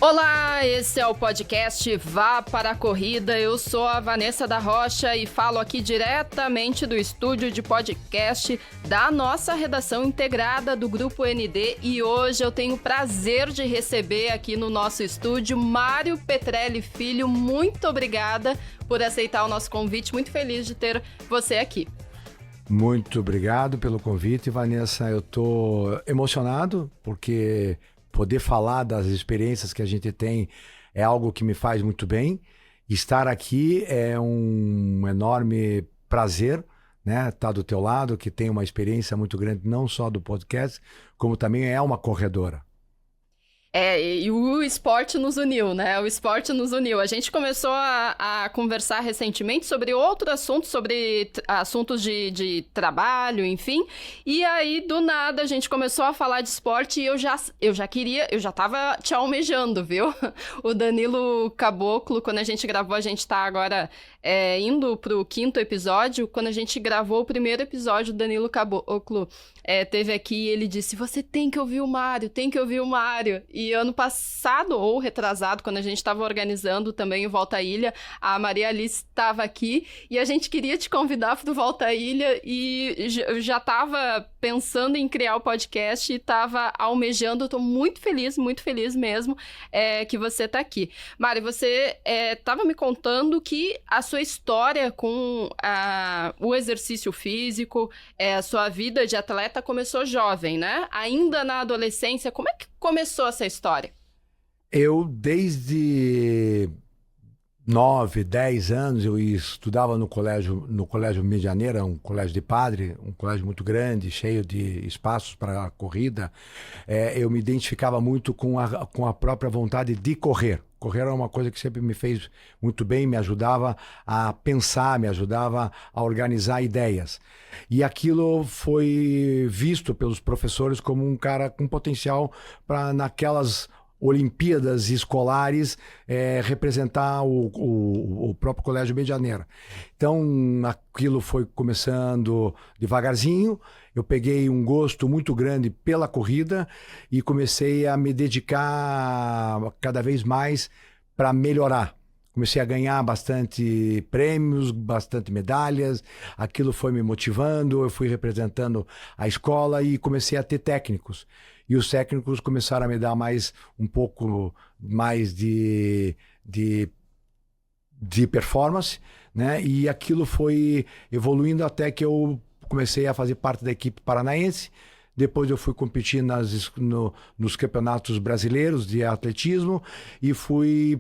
Olá, esse é o podcast Vá para a Corrida. Eu sou a Vanessa da Rocha e falo aqui diretamente do estúdio de podcast da nossa redação integrada do Grupo ND. E hoje eu tenho o prazer de receber aqui no nosso estúdio Mário Petrelli Filho. Muito obrigada por aceitar o nosso convite. Muito feliz de ter você aqui. Muito obrigado pelo convite, Vanessa. Eu estou emocionado porque poder falar das experiências que a gente tem é algo que me faz muito bem. Estar aqui é um enorme prazer, né? Estar do teu lado, que tem uma experiência muito grande, não só do podcast, como também é uma corredora. E o esporte nos uniu, né? O esporte nos uniu. A gente começou a conversar recentemente sobre outro assunto, sobre assuntos de trabalho, enfim. E aí, do nada, a gente começou a falar de esporte e eu já tava te almejando, viu? O Danilo Caboclo, quando a gente gravou, a gente tá agora indo pro 5º episódio. Quando a gente gravou o primeiro episódio, o Danilo Caboclo teve aqui e ele disse: você tem que ouvir o Mário, tem que ouvir o Mário. E ano passado, ou retrasado, quando a gente estava organizando também o Volta à Ilha, a Maria Alice estava aqui e a gente queria te convidar para o Volta à Ilha e já estava pensando em criar o podcast e estava almejando. Estou muito feliz mesmo que você está aqui. Mário, você estava me contando que a sua história com o exercício físico, a sua vida de atleta começou jovem, né? Ainda na adolescência, como é que começou essa história? Eu, desde 9, 10 anos, eu estudava no colégio Medianeira, um colégio de padre, um colégio muito grande, cheio de espaços para a corrida. Eu me identificava muito com a própria vontade de correr. Correr era uma coisa que sempre me fez muito bem, me ajudava a pensar, me ajudava a organizar ideias. E aquilo foi visto pelos professores como um cara com potencial para, naquelas Olimpíadas escolares, representar o próprio Colégio Medianeira. Então, aquilo foi começando devagarzinho. Eu peguei um gosto muito grande pela corrida e comecei a me dedicar cada vez mais para melhorar. Comecei a ganhar bastante prêmios, bastante medalhas. Aquilo foi me motivando, eu fui representando a escola e comecei a ter técnicos. E os técnicos começaram a me dar um pouco mais de performance, né? E aquilo foi evoluindo até que eu comecei a fazer parte da equipe paranaense. Depois eu fui competir nos campeonatos brasileiros de atletismo e fui,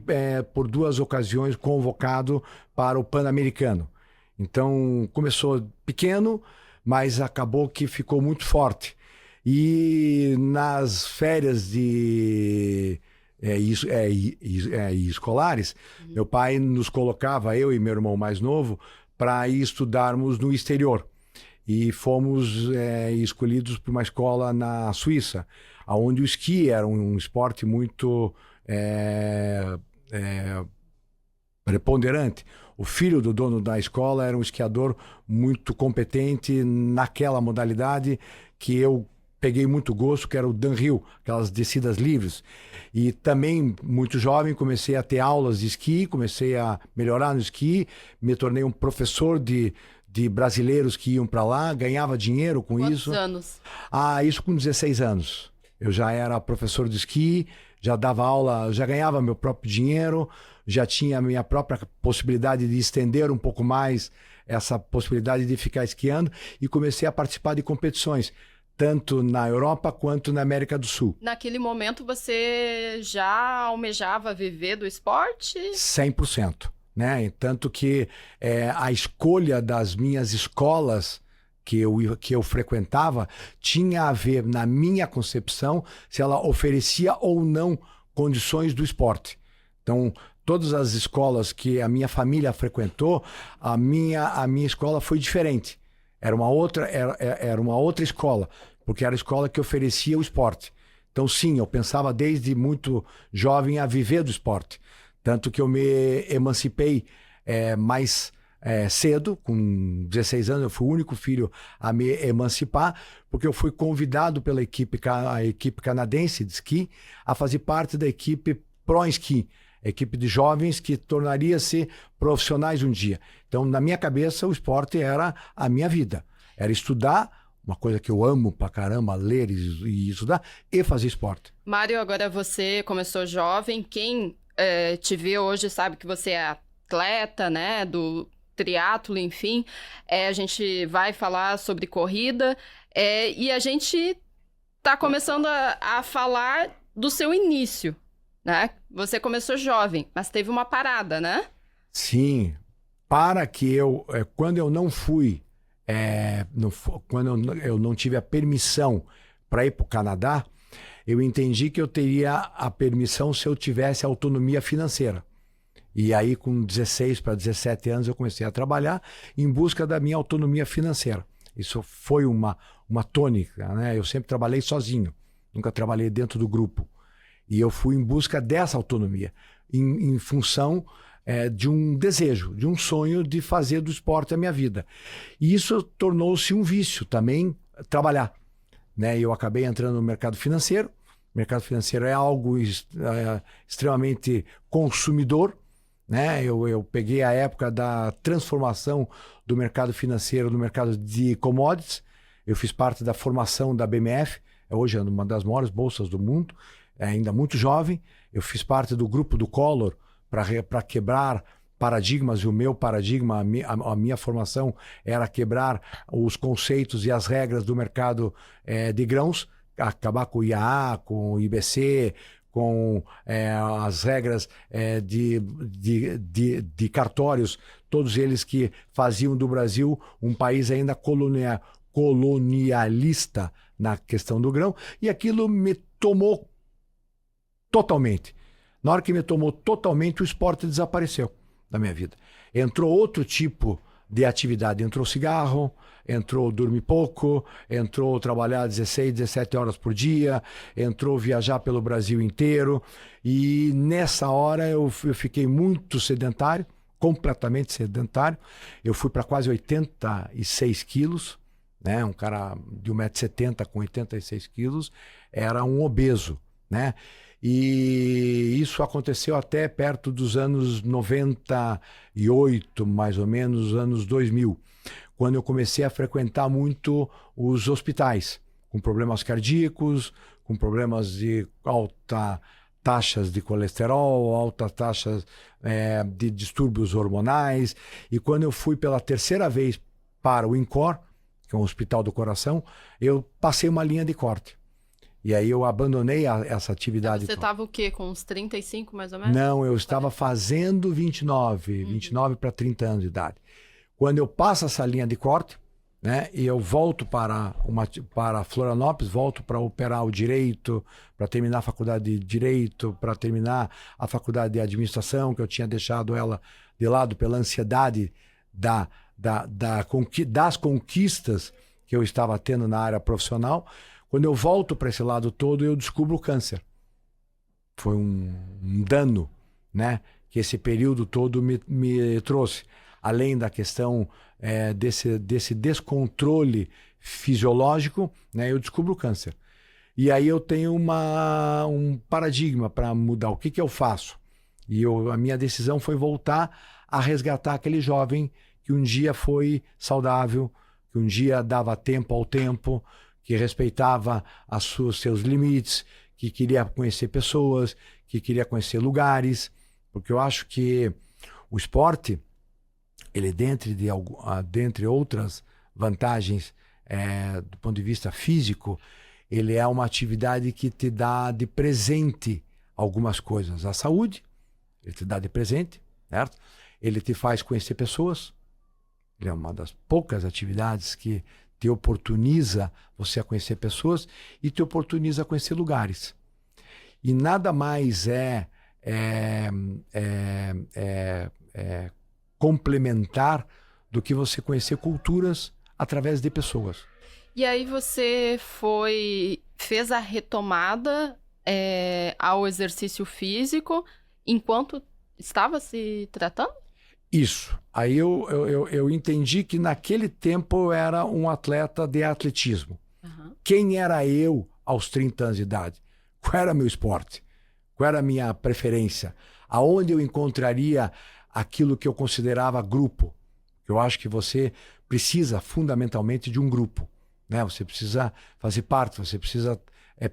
por 2 ocasiões, convocado para o Pan-Americano. Então, começou pequeno, mas acabou que ficou muito forte. E nas férias escolares, meu pai nos colocava, eu e meu irmão mais novo, para ir estudarmos no exterior. E fomos escolhidos para uma escola na Suíça, onde o esqui era um esporte muito preponderante. O filho do dono da escola era um esquiador muito competente naquela modalidade que eu peguei muito gosto, que era o downhill, aquelas descidas livres. E também, muito jovem, comecei a ter aulas de esqui, comecei a melhorar no esqui, me tornei um professor de brasileiros que iam para lá, ganhava dinheiro com isso. Quantos anos? Isso com 16 anos. Eu já era professor de esqui, já dava aula, já ganhava meu próprio dinheiro, já tinha a minha própria possibilidade de estender um pouco mais essa possibilidade de ficar esquiando e comecei a participar de competições, tanto na Europa quanto na América do Sul. Naquele momento você já almejava viver do esporte? 100%. Né? Tanto que a escolha das minhas escolas que eu frequentava tinha a ver, na minha concepção, se ela oferecia ou não condições do esporte. Então, todas as escolas que a minha família frequentou, a minha escola foi diferente. Era uma outra escola, porque era a escola que oferecia o esporte. Então, sim, eu pensava desde muito jovem a viver do esporte. Tanto que eu me emancipei mais cedo, com 16 anos, eu fui o único filho a me emancipar, porque eu fui convidado pela a equipe canadense de esqui a fazer parte da equipe Pro Ski, equipe de jovens que tornaria-se profissionais um dia. Então, na minha cabeça, o esporte era a minha vida. Era estudar, uma coisa que eu amo pra caramba, ler e estudar, e fazer esporte. Mário, agora você começou jovem. Quem te vê hoje sabe que você é atleta, né, do triatlo, enfim. A gente vai falar sobre corrida e a gente tá começando a falar do seu início, né? Você começou jovem, mas teve uma parada, né? Sim, quando eu não fui, quando eu não tive a permissão para ir para o Canadá, eu entendi que eu teria a permissão se eu tivesse autonomia financeira. E aí, com 16 para 17 anos, eu comecei a trabalhar em busca da minha autonomia financeira. Isso foi uma tônica, né? Eu sempre trabalhei sozinho, nunca trabalhei dentro do grupo. E eu fui em busca dessa autonomia, em função de um desejo, de um sonho de fazer do esporte a minha vida. E isso tornou-se um vício também, trabalhar, né? Eu acabei entrando no mercado financeiro. O mercado financeiro é algo extremamente consumidor, né? Eu peguei a época da transformação do mercado financeiro no mercado de commodities. Eu fiz parte da formação da BMF, hoje é uma das maiores bolsas do mundo, ainda muito jovem. Eu fiz parte do grupo do Collor para quebrar paradigmas, e o meu paradigma, a minha formação era quebrar os conceitos e as regras do mercado de grãos, acabar com o IAA, com o IBC, com as regras de cartórios, todos eles que faziam do Brasil um país ainda colonialista na questão do grão, e aquilo me tomou totalmente. Na hora que me tomou totalmente, o esporte desapareceu da minha vida. Entrou outro tipo de atividade, entrou cigarro, entrou dormir pouco, entrou trabalhar 16, 17 horas por dia, entrou viajar pelo Brasil inteiro, e nessa hora eu fiquei muito sedentário, completamente sedentário. Eu fui para quase 86 quilos, né? Um cara de 1,70 m com 86 quilos era um obeso, né? E isso aconteceu até perto dos anos 98, mais ou menos, anos 2000, quando eu comecei a frequentar muito os hospitais, com problemas cardíacos, com problemas de alta taxas de colesterol, altas taxas de distúrbios hormonais. E quando eu fui pela terceira vez para o INCOR, que é um hospital do coração, eu passei uma linha de corte. E aí eu abandonei essa atividade. Você estava o quê? Com uns 35 mais ou menos? Não, eu estava fazendo 29 para 30 anos de idade. Quando eu passo essa linha de corte, né, e eu volto para Florianópolis, volto para operar o direito, para terminar a faculdade de direito, para terminar a faculdade de administração, que eu tinha deixado ela de lado pela ansiedade das conquistas que eu estava tendo na área profissional. Quando eu volto para esse lado todo, eu descubro o câncer. Foi um dano, né, que esse período todo me trouxe. Além da questão desse descontrole fisiológico, né, eu descubro o câncer. E aí eu tenho um paradigma para mudar. O que eu faço? E a minha decisão foi voltar a resgatar aquele jovem que um dia foi saudável, que um dia dava tempo ao tempo, que respeitava seus limites, que queria conhecer pessoas, que queria conhecer lugares, porque eu acho que o esporte, ele dentre outras vantagens do ponto de vista físico, ele é uma atividade que te dá de presente algumas coisas. A saúde, ele te dá de presente, certo? Ele te faz conhecer pessoas, ele é uma das poucas atividades que te oportuniza você a conhecer pessoas e te oportuniza a conhecer lugares. E nada mais complementar do que você conhecer culturas através de pessoas. E aí você fez a retomada ao exercício físico enquanto estava se tratando? Isso. Aí eu entendi que naquele tempo eu era um atleta de atletismo. Uhum. Quem era eu aos 30 anos de idade? Qual era meu esporte? Qual era a minha preferência? Aonde eu encontraria aquilo que eu considerava grupo? Eu acho que você precisa fundamentalmente de um grupo, né? Você precisa fazer parte, você precisa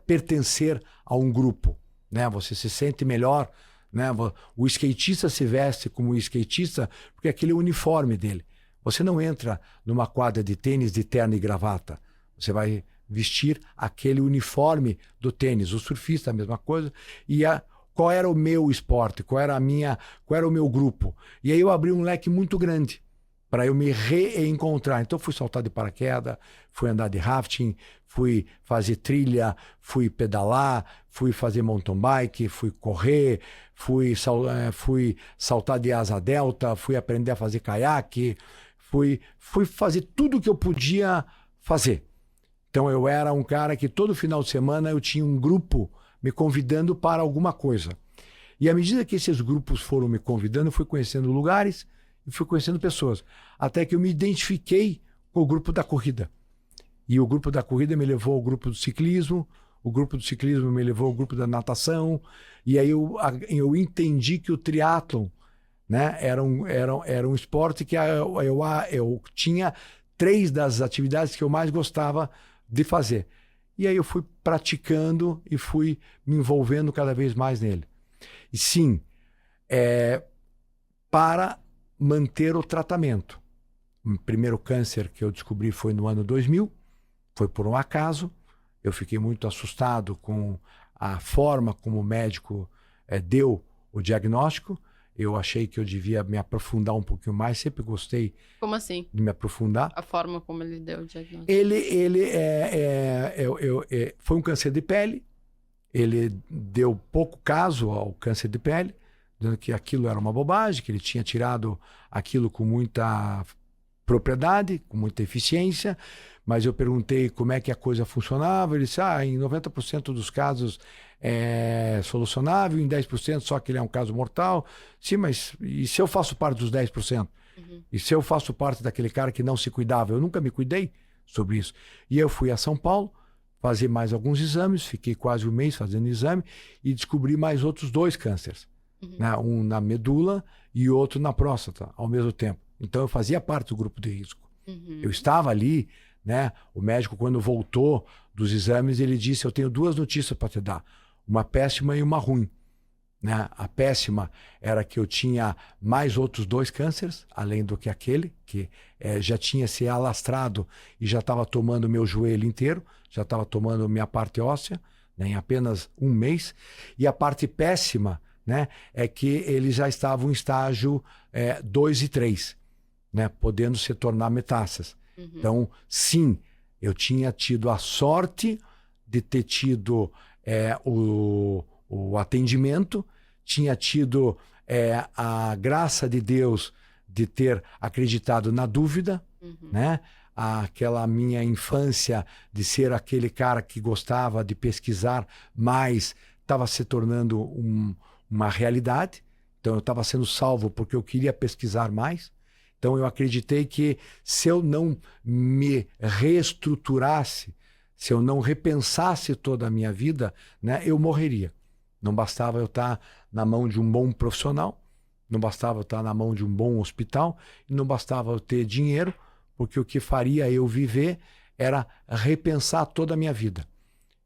pertencer a um grupo, né? Você se sente melhor, né? O skatista se veste como skatista porque aquele é o uniforme dele. Você não entra numa quadra de tênis de terno e gravata. Você vai vestir aquele uniforme do tênis. O surfista, a mesma coisa. Qual era o meu esporte? Qual era o meu grupo? E aí eu abri um leque muito grande para eu me reencontrar. Então fui saltar de paraquedas, fui andar de rafting, fui fazer trilha, fui pedalar, fui fazer mountain bike, fui correr, fui saltar de asa delta, fui aprender a fazer caiaque, fui fazer tudo o que eu podia fazer. Então eu era um cara que todo final de semana eu tinha um grupo me convidando para alguma coisa. E à medida que esses grupos foram me convidando, eu fui conhecendo lugares e fui conhecendo pessoas. Até que eu me identifiquei com o grupo da corrida. E o grupo da corrida me levou ao grupo do ciclismo, o grupo do ciclismo me levou ao grupo da natação, e aí eu entendi que o triatlon, né, era um esporte que eu tinha 3 das atividades que eu mais gostava de fazer. E aí eu fui praticando e fui me envolvendo cada vez mais nele. E sim, para manter o tratamento. O primeiro câncer que eu descobri foi no ano 2000, foi por um acaso. Eu fiquei muito assustado com a forma como o médico deu o diagnóstico. Eu achei que eu devia me aprofundar um pouquinho mais. Sempre gostei. Como assim? De me aprofundar. A forma como ele deu o diagnóstico. Ele foi um câncer de pele. Ele deu pouco caso ao câncer de pele, dizendo que aquilo era uma bobagem, que ele tinha tirado aquilo com muita propriedade, com muita eficiência. Mas eu perguntei como é que a coisa funcionava. Ele disse, em 90% dos casos é solucionável, em 10% só que ele é um caso mortal. Sim, mas e se eu faço parte dos 10%? Uhum. E se eu faço parte daquele cara que não se cuidava? Eu nunca me cuidei sobre isso. E eu fui a São Paulo fazer mais alguns exames, fiquei quase um mês fazendo exame e descobri mais outros 2 cânceres. Uhum. Né? Um na medula e outro na próstata, ao mesmo tempo. Então eu fazia parte do grupo de risco. Uhum. Eu estava ali, né? O médico, quando voltou dos exames, ele disse, eu tenho 2 notícias para te dar. Uma péssima e uma ruim. Né? A péssima era que eu tinha mais outros 2 cânceres, além do que aquele, que já tinha se alastrado e já estava tomando meu joelho inteiro, já estava tomando minha parte óssea, né, em apenas um mês. E a parte péssima, né, é que ele já estava em estágio 2 e 3, né, podendo se tornar metástases. Uhum. Então, sim, eu tinha tido a sorte de ter tido o atendimento, tinha tido a graça de Deus de ter acreditado na dúvida, uhum. né? Aquela minha infância de ser aquele cara que gostava de pesquisar mais estava se tornando uma realidade. Então eu estava sendo salvo porque eu queria pesquisar mais. Então eu acreditei que se eu não me reestruturasse, se eu não repensasse toda a minha vida, né, eu morreria. Não bastava eu estar na mão de um bom profissional, não bastava eu estar na mão de um bom hospital, e não bastava eu ter dinheiro, porque o que faria eu viver era repensar toda a minha vida.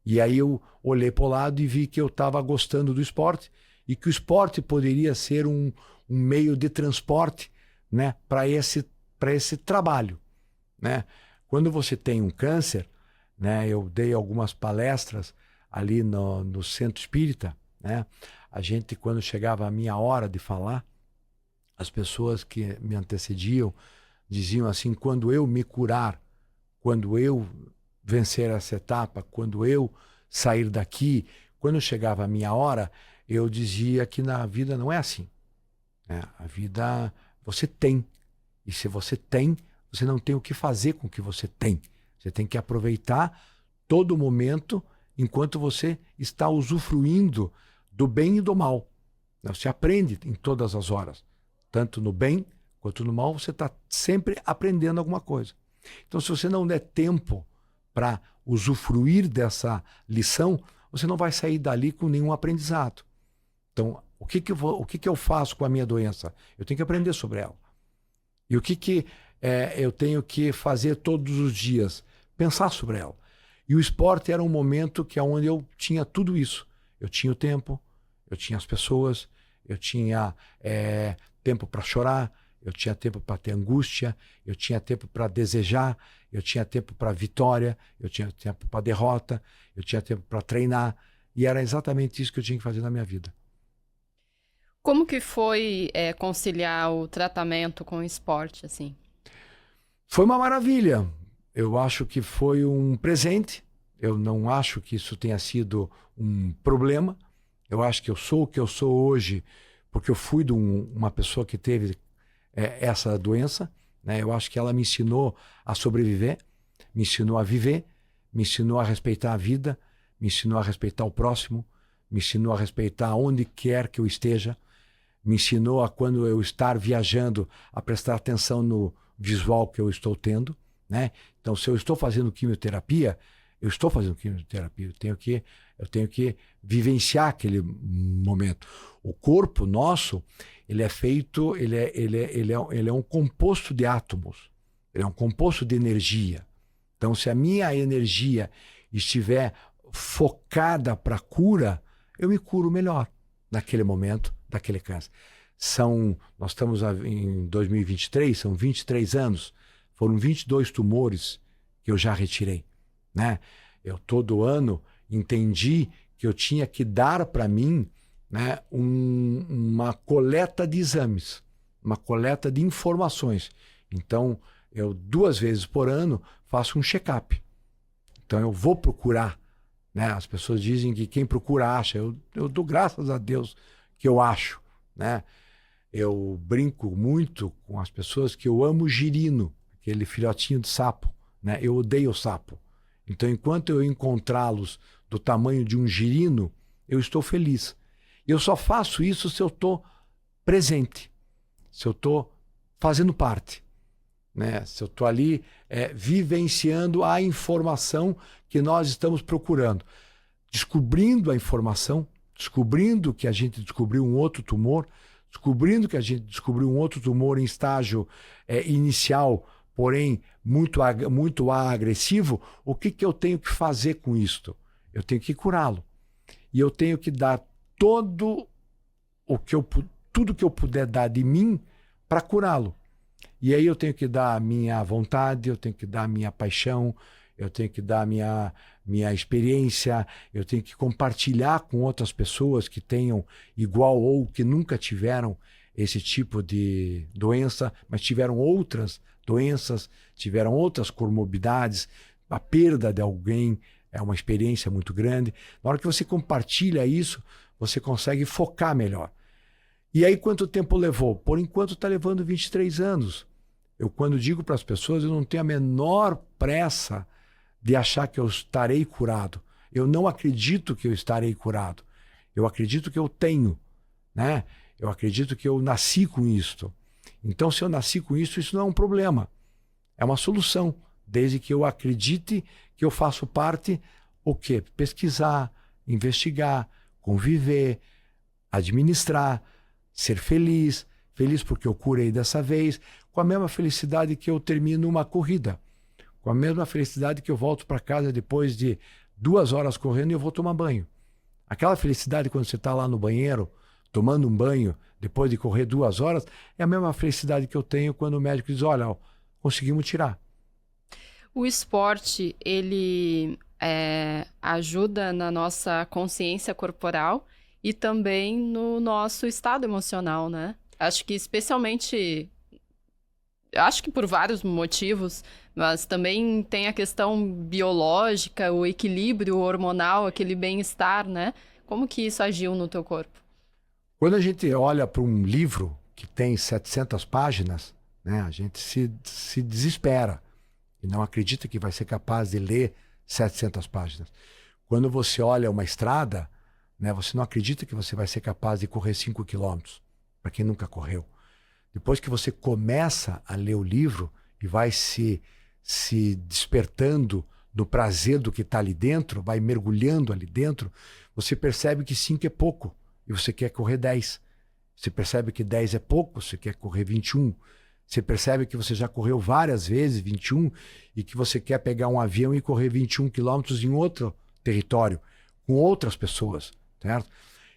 E aí eu olhei para o lado e vi que eu estava gostando do esporte e que o esporte poderia ser um meio de transporte, né, para esse trabalho. Né? Quando você tem um câncer, né, eu dei algumas palestras ali no Centro Espírita, né? A gente, quando chegava a minha hora de falar, as pessoas que me antecediam diziam assim, quando eu me curar, quando eu vencer essa etapa, quando eu sair daqui, quando chegava a minha hora, eu dizia que na vida não é assim. Né? A vida você tem. E se você tem, você não tem o que fazer com o que você tem. Você tem que aproveitar todo momento enquanto você está usufruindo do bem e do mal. Você aprende em todas as horas. Tanto no bem quanto no mal, você está sempre aprendendo alguma coisa. Então, se você não der tempo para usufruir dessa lição, você não vai sair dali com nenhum aprendizado. Então, o que eu faço com a minha doença? Eu tenho que aprender sobre ela. E o que eu tenho que fazer todos os dias? Pensar sobre ela. E o esporte era um momento que é onde eu tinha tudo isso. Eu tinha o tempo, eu tinha as pessoas, eu tinha tempo para chorar, eu tinha tempo para ter angústia, eu tinha tempo para desejar, eu tinha tempo para vitória, eu tinha tempo para derrota, eu tinha tempo para treinar. E era exatamente isso que eu tinha que fazer na minha vida. Como que foi conciliar o tratamento com o esporte, assim? Foi uma maravilha. Eu acho que foi um presente. Eu não acho que isso tenha sido um problema. Eu acho que eu sou o que eu sou hoje porque eu fui de uma pessoa que teve essa doença, né? Eu acho que ela me ensinou a sobreviver, me ensinou a viver, me ensinou a respeitar a vida, me ensinou a respeitar o próximo, me ensinou a respeitar onde quer que eu esteja, me ensinou a, quando eu estar viajando, a prestar atenção no visual que eu estou tendo, né? Então, se eu estou fazendo quimioterapia, eu estou fazendo quimioterapia, eu tenho que vivenciar aquele momento. O corpo nosso, ele é feito, ele é um composto de átomos, ele é um composto de energia. Então, se a minha energia estiver focada para a cura, eu me curo melhor naquele momento, daquele câncer. Nós estamos em 2023, são 23 anos, foram 22 tumores que eu já retirei, né? Eu todo ano entendi que eu tinha que dar para mim, né, uma coleta de exames, uma coleta de informações. Então, eu 2 vezes por ano faço um check-up. Então, eu vou procurar, né? As pessoas dizem que quem procura acha. Eu dou graças a Deus que eu acho, né? Eu brinco muito com as pessoas que eu amo girino, aquele filhotinho de sapo, né? Eu odeio sapo. Então, enquanto eu encontrá-los do tamanho de um girino, eu estou feliz. Eu só faço isso se eu estou presente, se eu estou fazendo parte, né? Se eu estou ali vivenciando a informação que nós estamos procurando, descobrindo a informação, descobrindo que a gente descobriu um outro tumor, descobrindo que a gente descobriu um outro tumor em estágio inicial, porém muito agressivo. O que eu tenho que fazer com isto? Eu tenho que curá-lo. E eu tenho que dar tudo que eu puder dar de mim para curá-lo. E aí eu tenho que dar a minha vontade, eu tenho que dar a minha paixão, eu tenho que dar a minha experiência, eu tenho que compartilhar com outras pessoas que tenham igual ou que nunca tiveram esse tipo de doença, mas tiveram outras doenças, tiveram outras comorbidades. A perda de alguém é uma experiência muito grande. Na hora que você compartilha isso, você consegue focar melhor. E aí, quanto tempo levou? Por enquanto está levando 23 anos. Eu, quando digo para as pessoas, eu não tenho a menor pressa de achar que eu estarei curado. Eu não acredito que eu estarei curado. Eu acredito que eu tenho, né? Eu acredito que eu nasci com isto. Então, se eu nasci com isso não é um problema. É uma solução, desde que eu acredite que eu faço parte, o quê? Pesquisar, investigar, conviver, administrar, ser feliz, feliz porque eu curei dessa vez, com a mesma felicidade que eu termino uma corrida, com a mesma felicidade que eu volto para casa depois de 2 horas correndo e eu vou tomar banho. Aquela felicidade quando você está lá no banheiro, tomando um banho, depois de correr 2 horas, é a mesma felicidade que eu tenho quando o médico diz, olha, conseguimos tirar. O esporte, ele ajuda na nossa consciência corporal e também no nosso estado emocional, né? Acho que especialmente, acho que por vários motivos, mas também tem a questão biológica, o equilíbrio hormonal, aquele bem-estar, né? Como que isso agiu no teu corpo? Quando a gente olha para um livro que tem 700 páginas, né, a gente se desespera e não acredita que vai ser capaz de ler 700 páginas. Quando você olha uma estrada, né, você não acredita que você vai ser capaz de correr 5 quilômetros, para quem nunca correu. Depois que você começa a ler o livro e vai se despertando do prazer do que está ali dentro, vai mergulhando ali dentro, você percebe que 5 é pouco e você quer correr 10. Você percebe que 10 é pouco, você quer correr 21. Você percebe que você já correu várias vezes 21 e que você quer pegar um avião e correr 21 quilômetros em outro território, com outras pessoas, certo?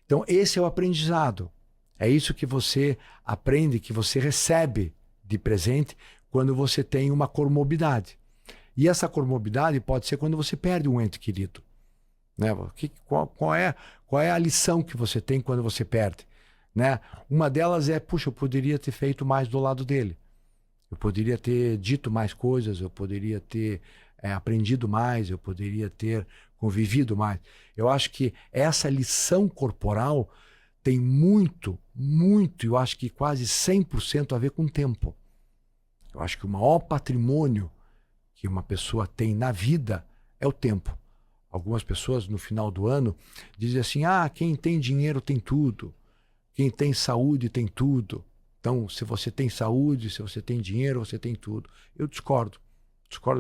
Então, esse é o aprendizado. É isso que você aprende, que você recebe de presente quando você tem uma comorbidade. E essa comorbidade pode ser quando você perde um ente querido. Né? Qual é a lição que você tem quando você perde? Né? Uma delas é, puxa, eu poderia ter feito mais do lado dele. Eu poderia ter dito mais coisas, eu poderia ter aprendido mais, eu poderia ter convivido mais. Eu acho que essa lição corporal tem muito, eu acho que quase 100% a ver com o tempo. Eu acho que o maior patrimônio que uma pessoa tem na vida é o tempo. Algumas pessoas no final do ano dizem assim, quem tem dinheiro tem tudo, quem tem saúde tem tudo. Então, se você tem saúde, se você tem dinheiro, você tem tudo. Eu discordo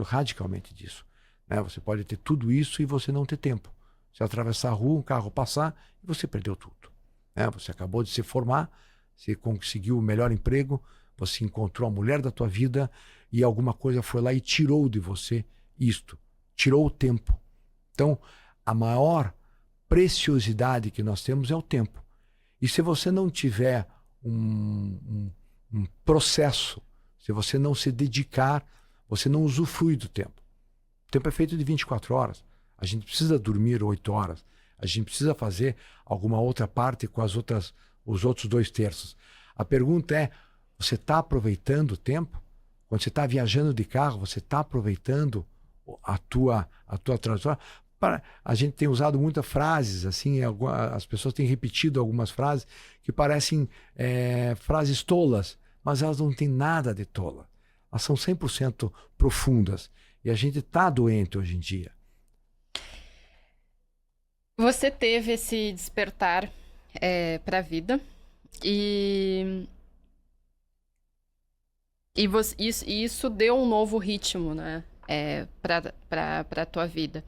radicalmente disso. Né? Você pode ter tudo isso e você não ter tempo. Você atravessar a rua, um carro passar e você perdeu tudo. Né? Você acabou de se formar, você conseguiu o melhor emprego, você encontrou a mulher da tua vida e alguma coisa foi lá e tirou de você isto, tirou o tempo. Então, a maior preciosidade que nós temos é o tempo. E se você não tiver um processo, se você não se dedicar, você não usufrui do tempo. O tempo é feito de 24 horas. A gente precisa dormir 8 horas. A gente precisa fazer alguma outra parte com os outros 2/3. A pergunta é, você está aproveitando o tempo? Quando você está viajando de carro, você está aproveitando a tua trajetória? A gente tem usado muitas frases, assim, as pessoas têm repetido algumas frases que parecem frases tolas, mas elas não têm nada de tola. Elas são 100% profundas. E a gente está doente hoje em dia. Você teve esse despertar para a vida e isso deu um novo ritmo, né? Para a tua vida.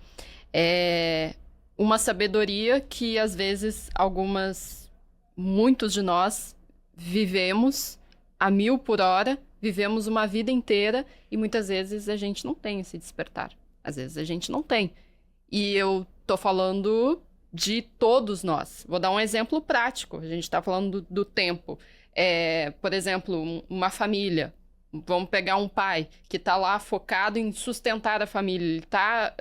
É uma sabedoria que às vezes muitos de nós vivemos a 1000 por hora, vivemos uma vida inteira e muitas vezes a gente não tem esse despertar. Às vezes a gente não tem. E eu tô falando de todos nós. Vou dar um exemplo prático. A gente está falando do tempo. Por exemplo, uma família. Vamos pegar um pai que está lá focado em sustentar a família. Ele está,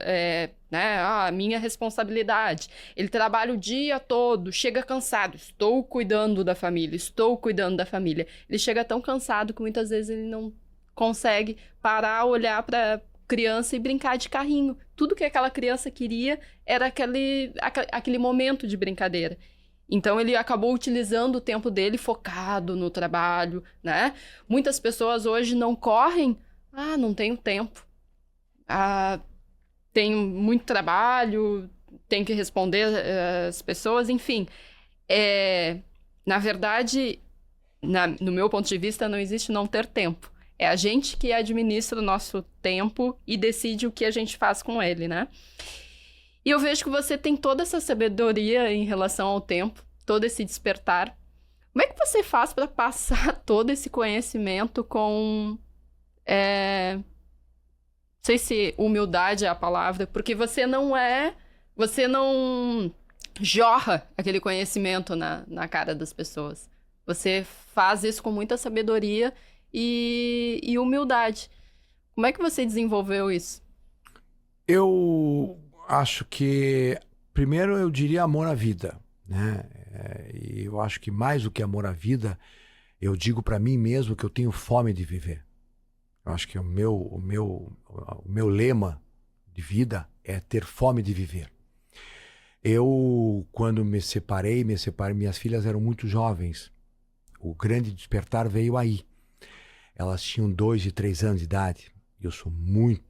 a minha responsabilidade. Ele trabalha o dia todo, chega cansado. Estou cuidando da família. Ele chega tão cansado que muitas vezes ele não consegue parar, olhar para criança e brincar de carrinho. Tudo que aquela criança queria era aquele momento de brincadeira. Então, ele acabou utilizando o tempo dele focado no trabalho, né? Muitas pessoas hoje não correm. Não tenho tempo. Tenho muito trabalho, tenho que responder as pessoas, enfim. Na verdade, no meu ponto de vista, não existe não ter tempo. É a gente que administra o nosso tempo e decide o que a gente faz com ele, né? E eu vejo que você tem toda essa sabedoria em relação ao tempo, todo esse despertar. Como é que você faz para passar todo esse conhecimento com... não sei se humildade é a palavra, porque você não jorra aquele conhecimento na cara das pessoas. Você faz isso com muita sabedoria e humildade. Como é que você desenvolveu isso? Eu acho que, primeiro, eu diria amor à vida, né? E eu acho que mais do que amor à vida, eu digo para mim mesmo que eu tenho fome de viver. Eu acho que o meu lema de vida é ter fome de viver. Eu, quando me separei, minhas filhas eram muito jovens. O grande despertar veio aí. Elas tinham 2 e 3 anos de idade. Eu sou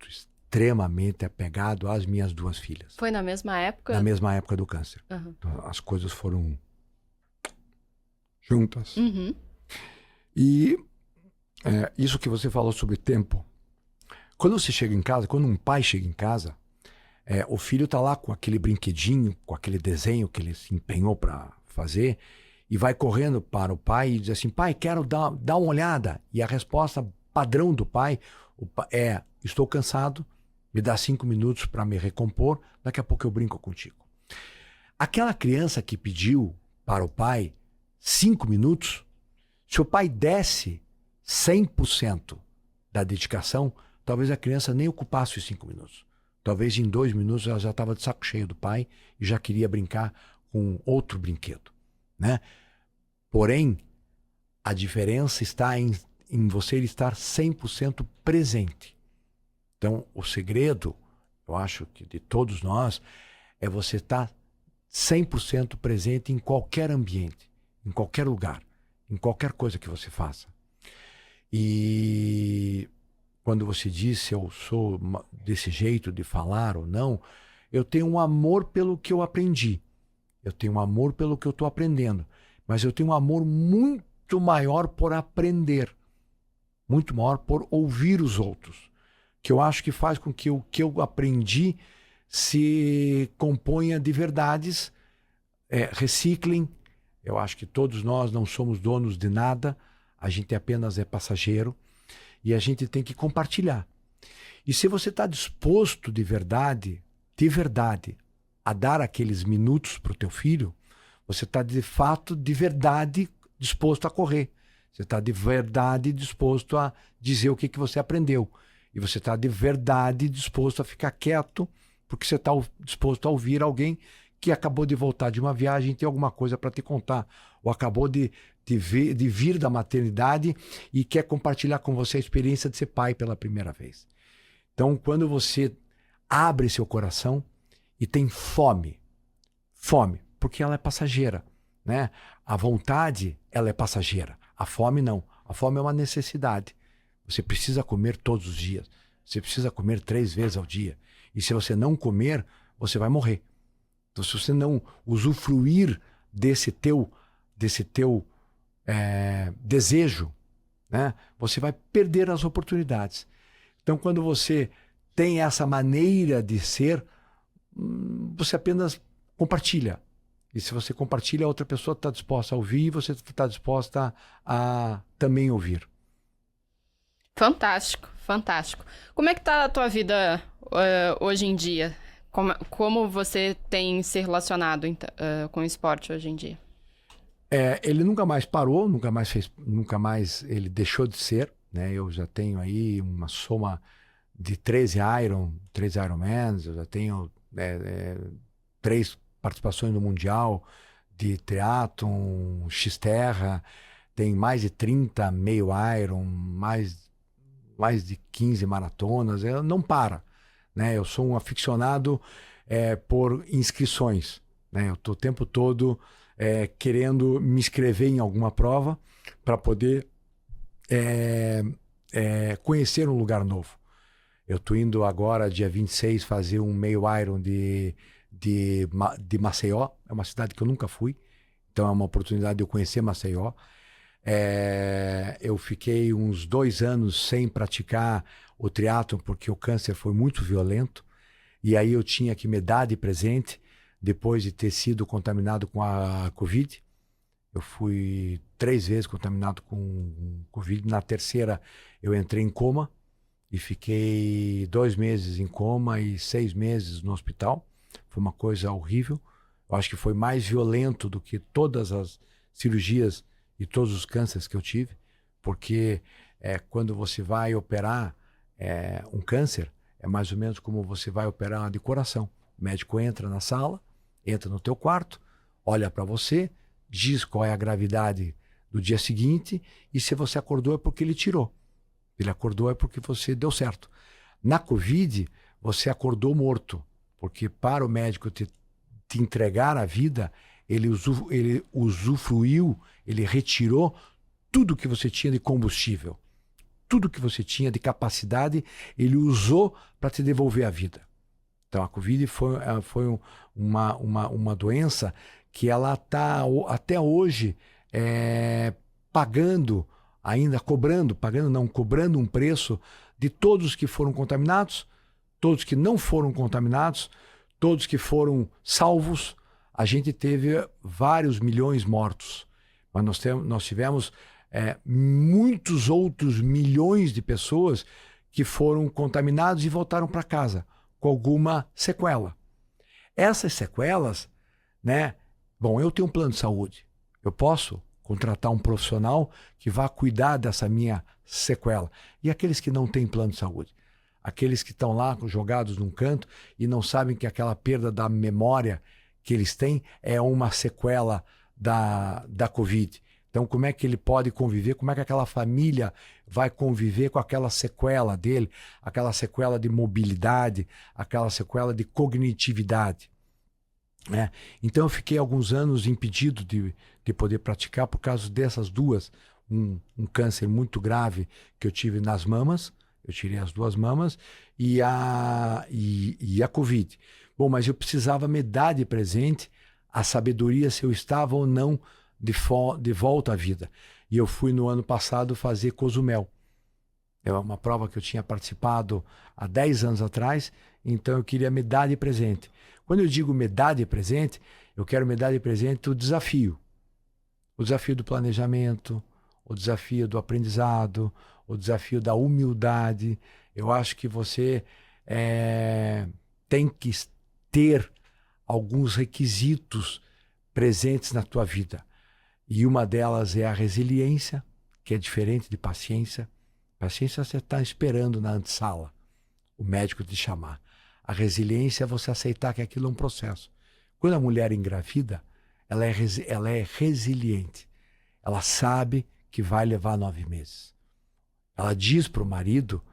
extremamente apegado às minhas 2 filhas. Foi na mesma época? Na mesma época do câncer. Uhum. Então, as coisas foram juntas. Uhum. E isso que você falou sobre tempo. Quando você chega em casa, quando um pai chega em casa, o filho está lá com aquele brinquedinho, com aquele desenho que ele se empenhou para fazer, e vai correndo para o pai e diz assim, pai, quero dar uma olhada. E a resposta padrão do pai é, estou cansado, me dá 5 minutos para me recompor, daqui a pouco eu brinco contigo. Aquela criança que pediu para o pai 5 minutos, se o pai desse 100% da dedicação, talvez a criança nem ocupasse os 5 minutos. Talvez em 2 minutos ela já estava de saco cheio do pai e já queria brincar com outro brinquedo, né? Porém, a diferença está em você estar 100% presente. Então, o segredo, eu acho que de todos nós, é você estar 100% presente em qualquer ambiente, em qualquer lugar, em qualquer coisa que você faça. E quando você diz se eu sou desse jeito de falar ou não, eu tenho um amor pelo que eu aprendi. Eu tenho um amor pelo que eu estou aprendendo. Mas eu tenho um amor muito maior por aprender. Muito maior por ouvir os outros. Que eu acho que faz com que o que eu aprendi se componha de verdades, reciclem. Eu acho que todos nós não somos donos de nada. A gente apenas é passageiro. E a gente tem que compartilhar. E se você está disposto de verdade, a dar aqueles minutos para o teu filho, você está de fato, de verdade, disposto a correr. Você está de verdade disposto a dizer o que você aprendeu. E você está de verdade disposto a ficar quieto, porque você está disposto a ouvir alguém que acabou de voltar de uma viagem e tem alguma coisa para te contar. Ou acabou de vir da maternidade e quer compartilhar com você a experiência de ser pai pela primeira vez. Então, quando você abre seu coração e tem fome, porque ela é passageira, né? A vontade, ela é passageira. A fome não. A fome é uma necessidade. Você precisa comer todos os dias. Você precisa comer 3 vezes ao dia. E se você não comer, você vai morrer. Então, se você não usufruir desse teu desejo, né? Você vai perder as oportunidades. Então, quando você tem essa maneira de ser, você apenas compartilha. E se você compartilha, a outra pessoa está disposta a ouvir e você está disposta a também ouvir. Fantástico, fantástico. Como é que está a tua vida hoje em dia? Como você tem se relacionado com o esporte hoje em dia? Ele nunca mais parou, nunca mais ele deixou de ser, né? Eu já tenho aí uma soma de 13 Ironmans, eu já tenho 3 participações no Mundial de triatlon, Xterra, tem mais de 30 meio Iron, mais de 15 maratonas, não para, né? Eu sou um aficionado por inscrições, né? Eu estou o tempo todo querendo me inscrever em alguma prova para poder conhecer um lugar novo. Eu estou indo agora, dia 26, fazer um meio Iron de Maceió. É uma cidade que eu nunca fui, então é uma oportunidade de eu conhecer Maceió. Eu fiquei uns 2 anos sem praticar o triatlon porque o câncer foi muito violento, e aí eu tinha que me dar de presente depois de ter sido contaminado com a Covid. Eu fui 3 vezes contaminado com Covid. Na terceira eu entrei em coma e fiquei 2 meses em coma e 6 meses no hospital. Foi uma coisa horrível. Eu acho que foi mais violento do que todas as cirurgias e todos os cânceres que eu tive, porque quando você vai operar um câncer, é mais ou menos como você vai operar de coração. O médico entra na sala, entra no teu quarto, olha para você, diz qual é a gravidade do dia seguinte, e se você acordou é porque ele tirou. Ele acordou é porque você deu certo. Na Covid, você acordou morto, porque para o médico te entregar a vida, ele usufruiu, ele retirou tudo que você tinha de combustível, tudo que você tinha de capacidade, ele usou para te devolver a vida. Então a Covid foi uma doença que ela está até hoje cobrando um preço de todos que foram contaminados, todos que não foram contaminados, todos que foram salvos. a gente teve vários milhões mortos, mas nós tivemos muitos outros milhões de pessoas que foram contaminados e voltaram para casa com alguma sequela. Essas sequelas, né? Bom, eu tenho um plano de saúde. Eu posso contratar um profissional que vá cuidar dessa minha sequela. E aqueles que não têm plano de saúde? Aqueles que estão lá jogados num canto e não sabem que aquela perda da memória que eles têm é uma sequela da Covid. Então, como é que ele pode conviver? Como é que aquela família vai conviver com aquela sequela dele? Aquela sequela de mobilidade, aquela sequela de cognitividade. Né? Então, eu fiquei alguns anos impedido de poder praticar por causa dessas duas. Um câncer muito grave que eu tive nas mamas, eu tirei as duas mamas, e a Covid. Bom, mas eu precisava me dar de presente a sabedoria se eu estava ou não de volta à vida. E eu fui no ano passado fazer Cozumel. É uma prova que eu tinha participado há 10 anos atrás, então eu queria me dar de presente. Quando eu digo me dar de presente, eu quero me dar de presente o desafio. O desafio do planejamento, o desafio do aprendizado, o desafio da humildade. Eu acho que você tem que ter alguns requisitos presentes na tua vida. E uma delas é a resiliência, que é diferente de paciência. Paciência você está esperando na antessala, o médico te chamar. A resiliência é você aceitar que aquilo é um processo. Quando a mulher engravida, ela é resiliente. Ela sabe que vai levar 9 meses. Ela diz para o marido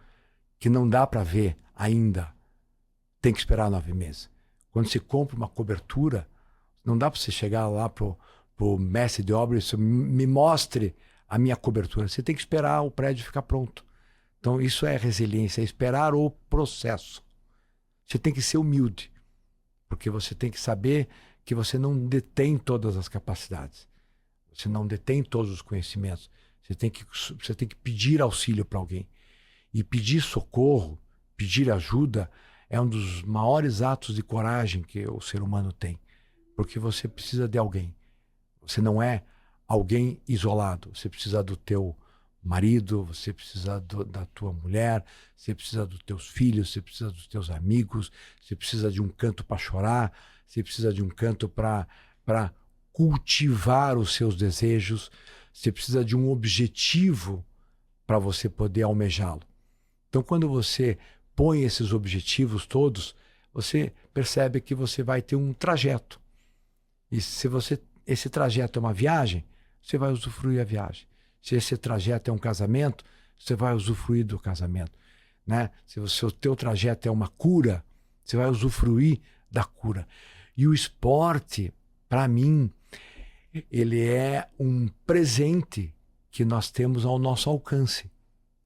que não dá para ver ainda. Tem que esperar 9 meses. Quando se compra uma cobertura, não dá para você chegar lá pro mestre de obra e me mostre a minha cobertura. Você tem que esperar o prédio ficar pronto. Então isso é resiliência, é esperar o processo. Você tem que ser humilde, porque você tem que saber que você não detém todas as capacidades. Você não detém todos os conhecimentos. Você tem que pedir auxílio para alguém. E pedir socorro, pedir ajuda, é um dos maiores atos de coragem que o ser humano tem. Porque você precisa de alguém. Você não é alguém isolado. Você precisa do teu marido, você precisa da tua mulher, você precisa dos teus filhos, você precisa dos teus amigos, você precisa de um canto para chorar, você precisa de um canto para cultivar os seus desejos, você precisa de um objetivo para você poder almejá-lo. Então, quando você põe esses objetivos todos, você percebe que você vai ter um trajeto. E se esse trajeto é uma viagem, você vai usufruir a viagem. Se esse trajeto é um casamento, você vai usufruir do casamento. Né? Se o teu trajeto é uma cura, você vai usufruir da cura. E o esporte, para mim, ele é um presente que nós temos ao nosso alcance.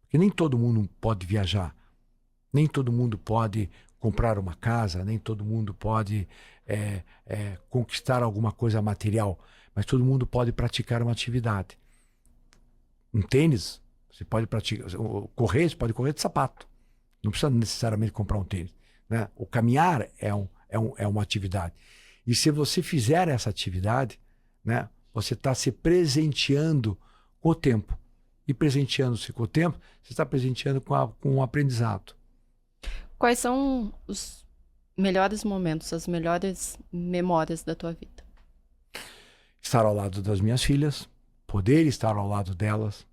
Porque nem todo mundo pode viajar, nem todo mundo pode comprar uma casa, nem todo mundo pode conquistar alguma coisa material, mas todo mundo pode praticar uma atividade. Um tênis, você pode praticar, correr, você pode correr de sapato. Não precisa necessariamente comprar um tênis. Né? O caminhar é uma atividade. E se você fizer essa atividade, né, você está se presenteando com o tempo. E presenteando-se com o tempo, você está presenteando com o aprendizado. Quais são os melhores momentos, as melhores memórias da tua vida? Estar ao lado das minhas filhas, poder estar ao lado delas,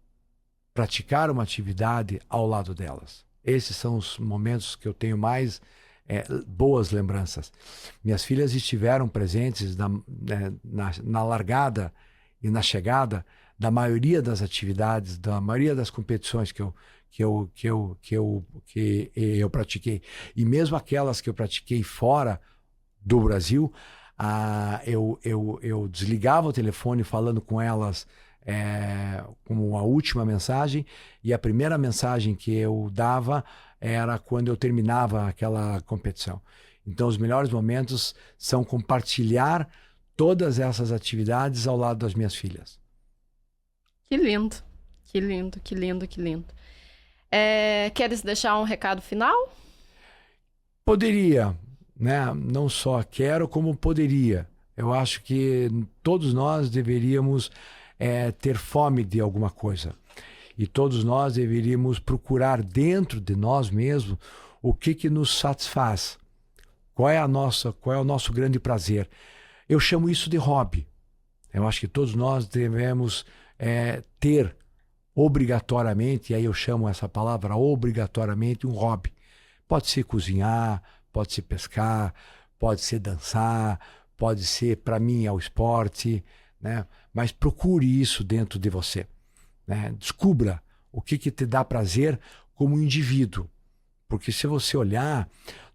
praticar uma atividade ao lado delas. Esses são os momentos que eu tenho mais boas lembranças. Minhas filhas estiveram presentes na largada e na chegada da maioria das atividades, da maioria das competições que eu pratiquei. E mesmo aquelas que eu pratiquei fora do Brasil, eu desligava o telefone falando com elas como a última mensagem, e a primeira mensagem que eu dava era quando eu terminava aquela competição. Então os melhores momentos são compartilhar todas essas atividades ao lado das minhas filhas. Que lindo, que lindo, que lindo, que lindo. Queres deixar um recado final? Poderia, né? Não só quero, como poderia, Eu acho que todos nós deveríamos ter fome de alguma coisa. E todos nós deveríamos procurar dentro de nós mesmos o que nos satisfaz. Qual é o nosso grande prazer? Eu chamo isso de hobby. Eu acho que todos nós devemos ter obrigatoriamente, e aí eu chamo essa palavra obrigatoriamente, um hobby. Pode ser cozinhar, pode ser pescar, pode ser dançar, pode ser, para mim, o esporte, né? Mas procure isso dentro de você, né? Descubra o que te dá prazer como indivíduo. Porque se você olhar,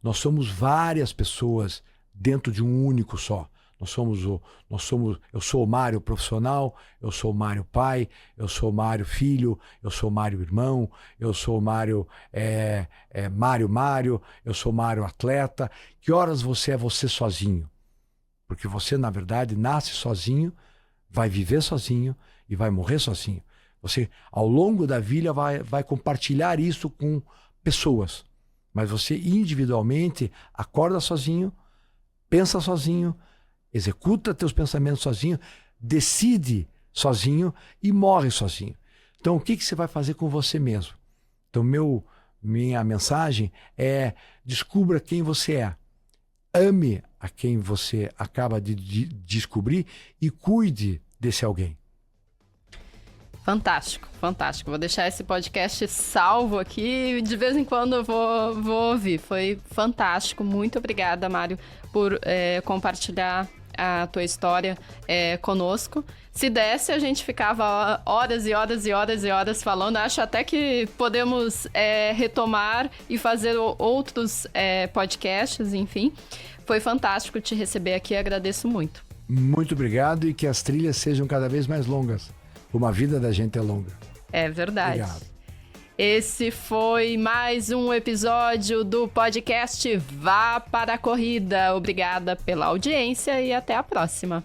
nós somos várias pessoas dentro de um único só. Eu sou o Mário profissional, eu sou o Mário pai, eu sou o Mário filho, eu sou o Mário irmão, eu sou o Mário Mário, eu sou o Mário atleta. Que horas você é você sozinho? Porque você, na verdade, nasce sozinho, vai viver sozinho e vai morrer sozinho. Você, ao longo da vida, vai compartilhar isso com pessoas. Mas você, individualmente, acorda sozinho, pensa sozinho, executa teus pensamentos sozinho, decide sozinho e morre sozinho. Então, o que você vai fazer com você mesmo? Então, minha mensagem é: descubra quem você é. Ame a quem você acaba de descobrir e cuide desse alguém. Fantástico, fantástico. Vou deixar esse podcast salvo aqui. De vez em quando eu vou ouvir. Foi fantástico. Muito obrigada, Mário, por compartilhar a tua história conosco. Se desse, a gente ficava horas e horas e horas e horas falando. Acho até que podemos retomar e fazer outros podcasts, enfim. Foi fantástico te receber aqui, agradeço muito. Muito obrigado, e que as trilhas sejam cada vez mais longas. Como a vida da gente é longa. É verdade. Obrigado. Esse foi mais um episódio do podcast Vá para a Corrida. Obrigada pela audiência e até a próxima.